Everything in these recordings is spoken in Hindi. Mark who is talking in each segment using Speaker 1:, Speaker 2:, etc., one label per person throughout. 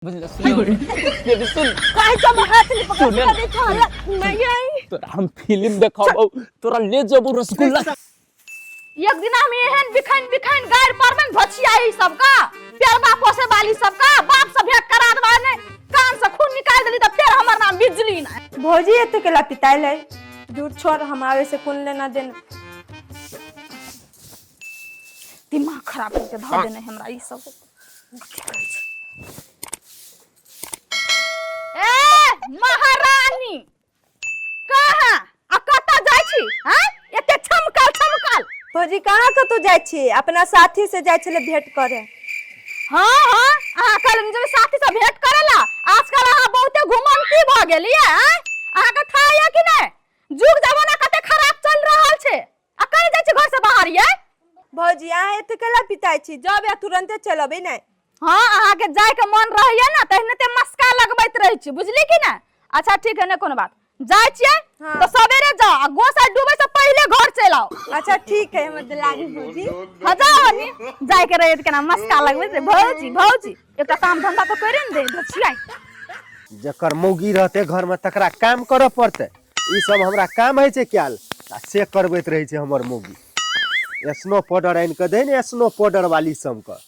Speaker 1: बुझल सुन सुन
Speaker 2: काहे जब हाथ नहीं पकड़ के देखा नहीं आई
Speaker 1: तोरा हम फिल्म देखाबो तोरा ले जबो रसगुल्ला
Speaker 2: एक दिन हम एहन बिखाइन गायर पर में भछिया ई सब का प्यार बापो से बाली सब का बाप से भेंट करा दवा ने कान से खून निकाल देली त फिर हमर नाम बिजली ना
Speaker 3: भौजी एते केला पिताइल है दूर छोड़ हमारे से कौन लेना देना
Speaker 2: दिमाग खराब करके धर देने हमरा ई सब ए महारानी कहां आ कत जाय छी हैं एते छमकल
Speaker 3: भौजी कहाँ के तू जाय छी अपना साथी से जाय छले भेंट करे
Speaker 2: हां आ कल जब साथी से भेंट करेला आजकल आ बहुते घुमंती भ गेलिए हैं आ के खाया कि नै जुग जमाना कते खराब चल रहल छे आ कहीं जाय छी घर से बाहर ये
Speaker 3: भौजी आ एते केला पिताइ छी जब या तुरंते चलबे नै
Speaker 2: हां अहा के जाय के मन रहइए ना तहने ते मस्का लगबैत रही छी बुझली कि ना अच्छा ठीक है ना कोनो बात जाय छिए तो सवेरे जा आ गोसा डूबे से पहले घर चल आओ
Speaker 3: अच्छा ठीक है हमर दिलागी भौजी
Speaker 2: हजानी जाय के रहे के ना मस्का लगबे रे भौजी एकटा काम धंधा तो करे न दे दछिया
Speaker 4: जकर मौगी रहते घर में तकरा काम करे पड़ते ई सब हमरा काम है छे क्याल से करबैत रहे छे हमर मौगी स्नो पाउडर आइन के दे ने स्नो पाउडर वाली सब का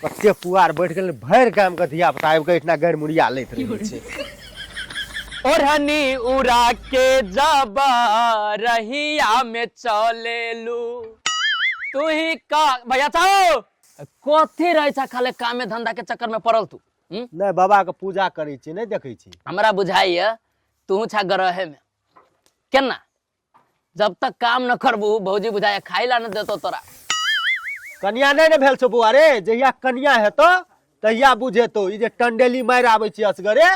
Speaker 4: कते पुआर बैठ गेल भर गाम के धिया पुता आबि के इतना गैर मुड़िया लैत रहे छे
Speaker 1: ओढ़नी उड़ा के जाबा रहिया में चलेलू तू ही का भैया चाहो कथी रहे छ खाले काम में धंधा के चक्कर में पड़ल तू
Speaker 4: नहीं बाबा के पूजा करे छी नहीं देखे छी
Speaker 1: हमरा बुझाइए तू छा ग्रहे में केना जब तक काम न करबू भौजी बुझाइए खाइला न देतो तोरा
Speaker 4: कन्या नहीं भेल छो बुआ रे जहिया कन्या हेतो तहिया बुझेतो ई जे टंडेली मार आबै छी असगरे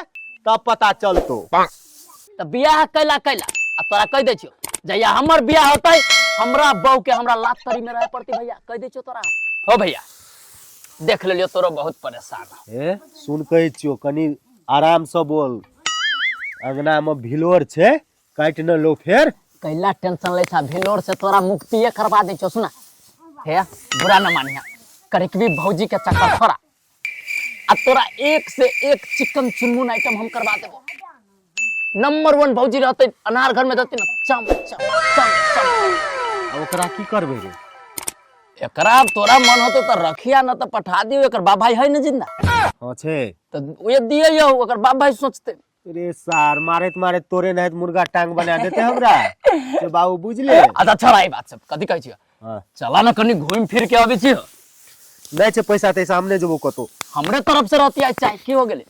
Speaker 4: तब पता चलतो
Speaker 1: त बियाह कैला आ तोरा कह दे छियो जहिया हमर बियाह होतै हमरा बहू के हमरा लात तरी में रहे पड़ती भैया कह दे छियो तोरा हो भैया देख लेलियो तोरो बहुत परेशान
Speaker 4: ए सुन कहि छियो कनी आराम से बोल अंगना में भिलोर छे काट न लो फेर
Speaker 1: कैला टेंशन ले था भिलोर से तोरा मुक्ति करवा दे छियो सुना हे बुरा न मानिया करके भी भौजी के चक्कर छोड़ा आ तोरा एक से एक चिकन चुनमुन आइटम हम करवा देबो नंबर 1 भौजी रहते अनार घर में रहते ना चम चम चम चम
Speaker 4: ओकरा की करबे रे
Speaker 1: एकरा तोरा मन होतो त रखिया न त पठा दियो एकर बाप भाई है न जिंदा
Speaker 4: हां छे
Speaker 1: त ये दिए यो एकर बाप भाई सोचते
Speaker 4: रे सार मारे तोरे नहीं मुर्गा टांग बना देते हमरा से बाबू बुझले
Speaker 1: अच्छा छोड़ा ई बात सब कथि कहै छियो
Speaker 4: हां
Speaker 1: चला न कनी घूम फिर के आबै छियो
Speaker 4: नहीं छे पैसा ते सामने जबो कतो
Speaker 1: हमरे तरफ से रहती है चाय की हो गेले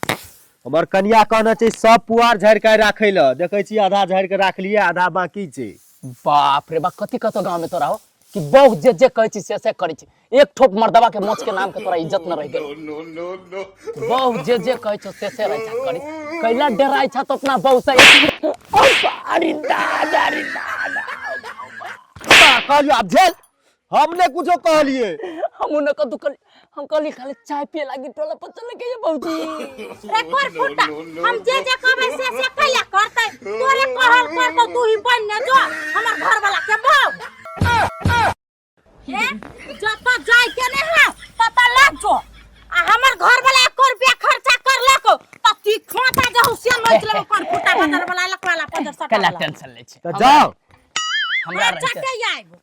Speaker 4: हमर कन्या कहना छै सब पुआर झाड़ के राखै ल देखै छी आधा झाड़ के राख लिए आधा बाकी छै
Speaker 1: बाप रे बा कथि कतो गांव में तोरा हो कि बहु जे कहै छी से करै छी एक ठोप मर्दबा के मोच के नाम के तोरा इज्जत न रह गेल बहु जे कहै छ से रह जा करी कैला डराई छ तो अपना बहु से ओ सारी दादा रे दादा
Speaker 4: कहलियो अब झेल हमने कुछो कहलिए
Speaker 2: हम न कदू कल हम कली खाली चाय पिए लागी टोला पर चले के भौजी
Speaker 5: रे कर फुटा हम जे कहबै से कैला करतै तोरे कहल कर तो तू ही बन न जो हमर घर वाला के भाव हे जब तो जाय के ने है पता लग जो आ हमर घर वाला 1 रुपया खर्चा कर लको त ती खोटा जहु से नोच ले कर फुटा बदर वाला लकवाला 500
Speaker 1: कैला टेंशन ले छी
Speaker 4: त जाओ
Speaker 5: हमरा रहते आइबो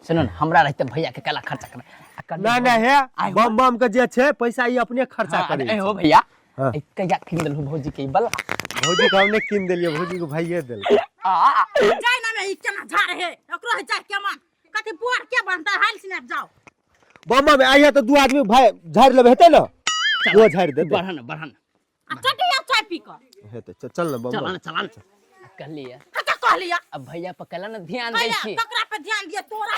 Speaker 1: सुनो न हमरा रहते भैया के कैला खर्चा कर
Speaker 4: ना ना है बम बम के जे छे पैसा ई अपने खर्चा करे
Speaker 1: ए हो भैया कैया किन देलहु भौजी के बला
Speaker 4: भौजी के हमने किन देलिए भौजी को भाईए देल
Speaker 5: जाय ना में ई केना झाड़ है ओकरो है जाय के मन कथि पुआर के बनता हाल सिनाप जाओ
Speaker 4: बम में आइए तो दो आदमी भाई झाड़ लेबे हेते न दो झाड़ दे
Speaker 1: बढ़ा न
Speaker 5: आ चटिया चाय पी कर
Speaker 4: हेते चल न बम
Speaker 1: चला न कहलिए
Speaker 5: कता कहलिया
Speaker 1: अब भैया पर कैला न ध्यान दै छी
Speaker 5: ककरा पे ध्यान दिए तोरा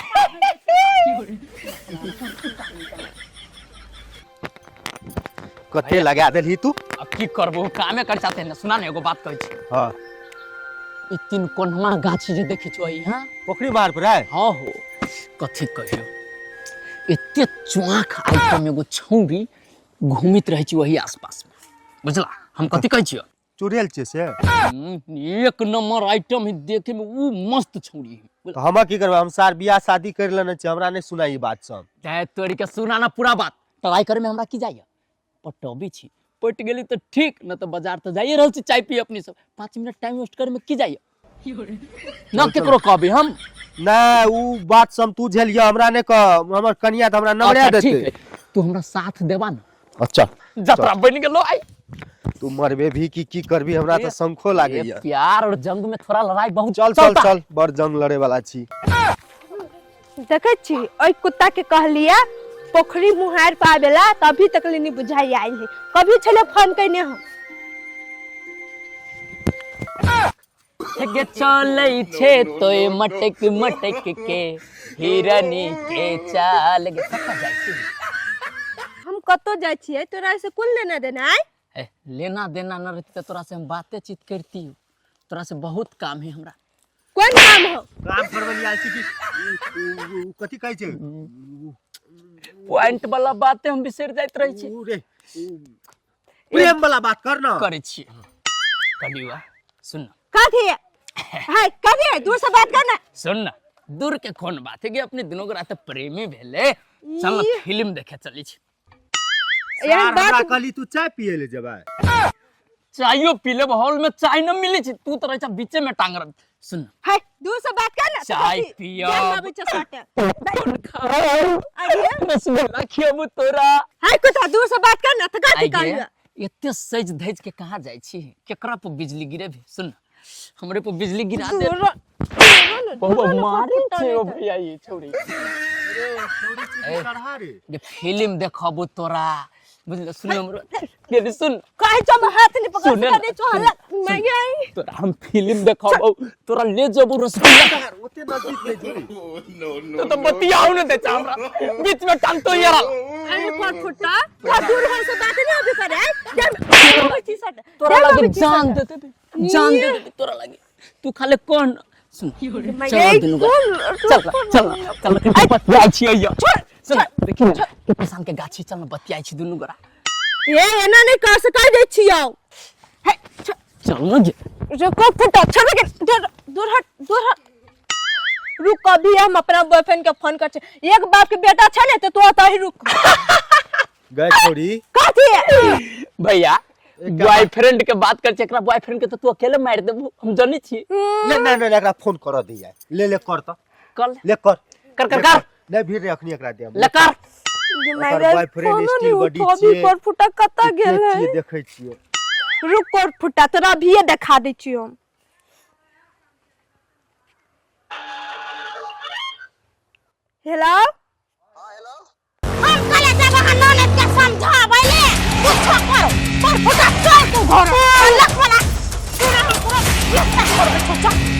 Speaker 4: कते लगा देलही तू
Speaker 1: अब की करबो कामे कर चाहते न सुना न एगो बात कहै छी
Speaker 4: हां
Speaker 1: ई तीन कोनमा गाछी जे देखि छ हां
Speaker 4: पोखरी बाहर पर है
Speaker 1: हां हो कथि कहियो एते चुआख आइटम एगो छौरी घूमित रहै छी वही आसपास में बुझला हम कथि कहै छियो
Speaker 4: चुड़ैल छे से
Speaker 1: एक नंबर आइटम है देखे में वो मस्त छौरी है
Speaker 4: तो हम की करबे हम सार बियाह शादी कर लेने छे हमरा नहीं सुनाई बात सब
Speaker 1: तै तोरी के सुना ना पूरा बात ट्राई करे में हमरा की जाइए पटबी छी पट गेली तो ठीक न तो बाजार तो जाइए रहल छी चाय पी अपनी सब 5 मिनट टाइम वेस्ट करे में की जाइए न केकरो कहबी हम
Speaker 4: ना ऊ बात सब तू झेलिया हमरा ने कह हमर कनिया त हमरा नवरा
Speaker 1: अच्छा, ठीक
Speaker 4: देते
Speaker 1: है तू हमरा साथ देबा न
Speaker 4: अच्छा
Speaker 1: जतरा बन गेलो आई
Speaker 4: तू मरबे भी की करबी हमरा त संखो लागैया
Speaker 1: प्यार और जंग में थोड़ा लड़ाई बहुत
Speaker 4: चल चल चल बड़ जंग लड़े वाला छी
Speaker 3: देखे छी ओइ कुत्ता के कहलिया पोखरी मुहार पावेला तभी तक ले नहीं बुझाई आई है कभी छले फोन कइने हम
Speaker 1: गे चलै छे तोय मटक मटक के हिरनी के चाल गे कत जाय छी
Speaker 3: हम कतो जाय छियै तोरा से कुल लेना देना है
Speaker 1: ए लेना देना न रहती तोरा से हम बातें चित करती तोरा से बहुत काम है हमरा
Speaker 3: कोन काम हो
Speaker 4: काम करबली आइ छी की कथि कहै छै
Speaker 1: पॉइंट वाला बातें हम बिसर जाइत रही छी
Speaker 4: रे प्रेम वाला बात कर ना
Speaker 1: करे छी कडिवा सुन
Speaker 3: कथि है कथि दूर से बात करना
Speaker 1: सुन न दूर के कौन बात है कि अपने दिनों के रात प्रेमी भेले चल फिल्म देखे चली छी
Speaker 3: यही बात
Speaker 4: कहली तू चाय पिए ले जबा
Speaker 1: चायो पी ले हॉल में चाय न मिले छी तू तो रह बीचे में टांग रह सुन
Speaker 3: है दूर से बात करना
Speaker 1: चाय पिया
Speaker 3: आइए
Speaker 1: रसगुल्ला खियाबू तोरा
Speaker 3: है कुत्ता दूर से बात करना तो कथि कहलिया
Speaker 1: एते सज धज के कहां जाय छी केकरा पे बिजली गिरे भी सुन हमरे पे बिजली गिरा दे बाबा मारे छे ओ भैया ये छोड़ी
Speaker 4: चढ़ा रे
Speaker 1: ये फिल्म देखबू तोरा बुझल सुन हमरो के सुन
Speaker 3: काहे जब हाथ नहीं पकड़
Speaker 1: सुने
Speaker 3: के तो हल्ला मैं आई
Speaker 1: तोरा हम फिल्म देखबू तोरा ले जबू रसगुल्ला
Speaker 4: ओते नजदीक ले जोड़ी
Speaker 1: तो बतियाऊ न दे हमरा बीच में टांग तो यार
Speaker 3: अरे कौन फुट्टा क्या दूर है से बात नहीं अभी करे
Speaker 1: तोरा लगे जान दे दे तोरा लगे तू खाले कौन सुन चल दिनु चल चल चल बतियाई छी आइया सुन देखि के किसान के गाछी चल बतियाई छी दुनु गोरा
Speaker 3: ये एना नहीं कर सकै दे छियौ है
Speaker 1: चल न जे
Speaker 3: जो को फुट्टा छोड़ के दूर हट रुक अभी हम अपना बॉयफ्रेंड के फोन कर छे एक बाप के बेटा छ ने तो तू आता ही रुक
Speaker 4: गए छोड़ी
Speaker 3: कथि
Speaker 1: भैया बॉयफ्रेंड के बात कर एकरा बॉयफ्रेंड के तो तू अकेले मार देबू हम जानी छी
Speaker 4: नहीं एकरा फोन कर दिया ले कर त
Speaker 1: कल
Speaker 4: ले कर
Speaker 1: कर
Speaker 4: नहीं भी रे अखनी एकरा दे
Speaker 1: ले कर
Speaker 4: मेरे बॉयफ्रेंड स्टिल बॉडी छी
Speaker 3: कर फुट्टा कता गेल है
Speaker 4: देखै छियै
Speaker 3: रुक कर फुट्टा तोरा भी दिखा दै छियौ हम हेलो
Speaker 5: हम कले जब ननद के समझाबैले कुछ करो पर फटा चल तू घर लख वाला पूरा पूरा ये कर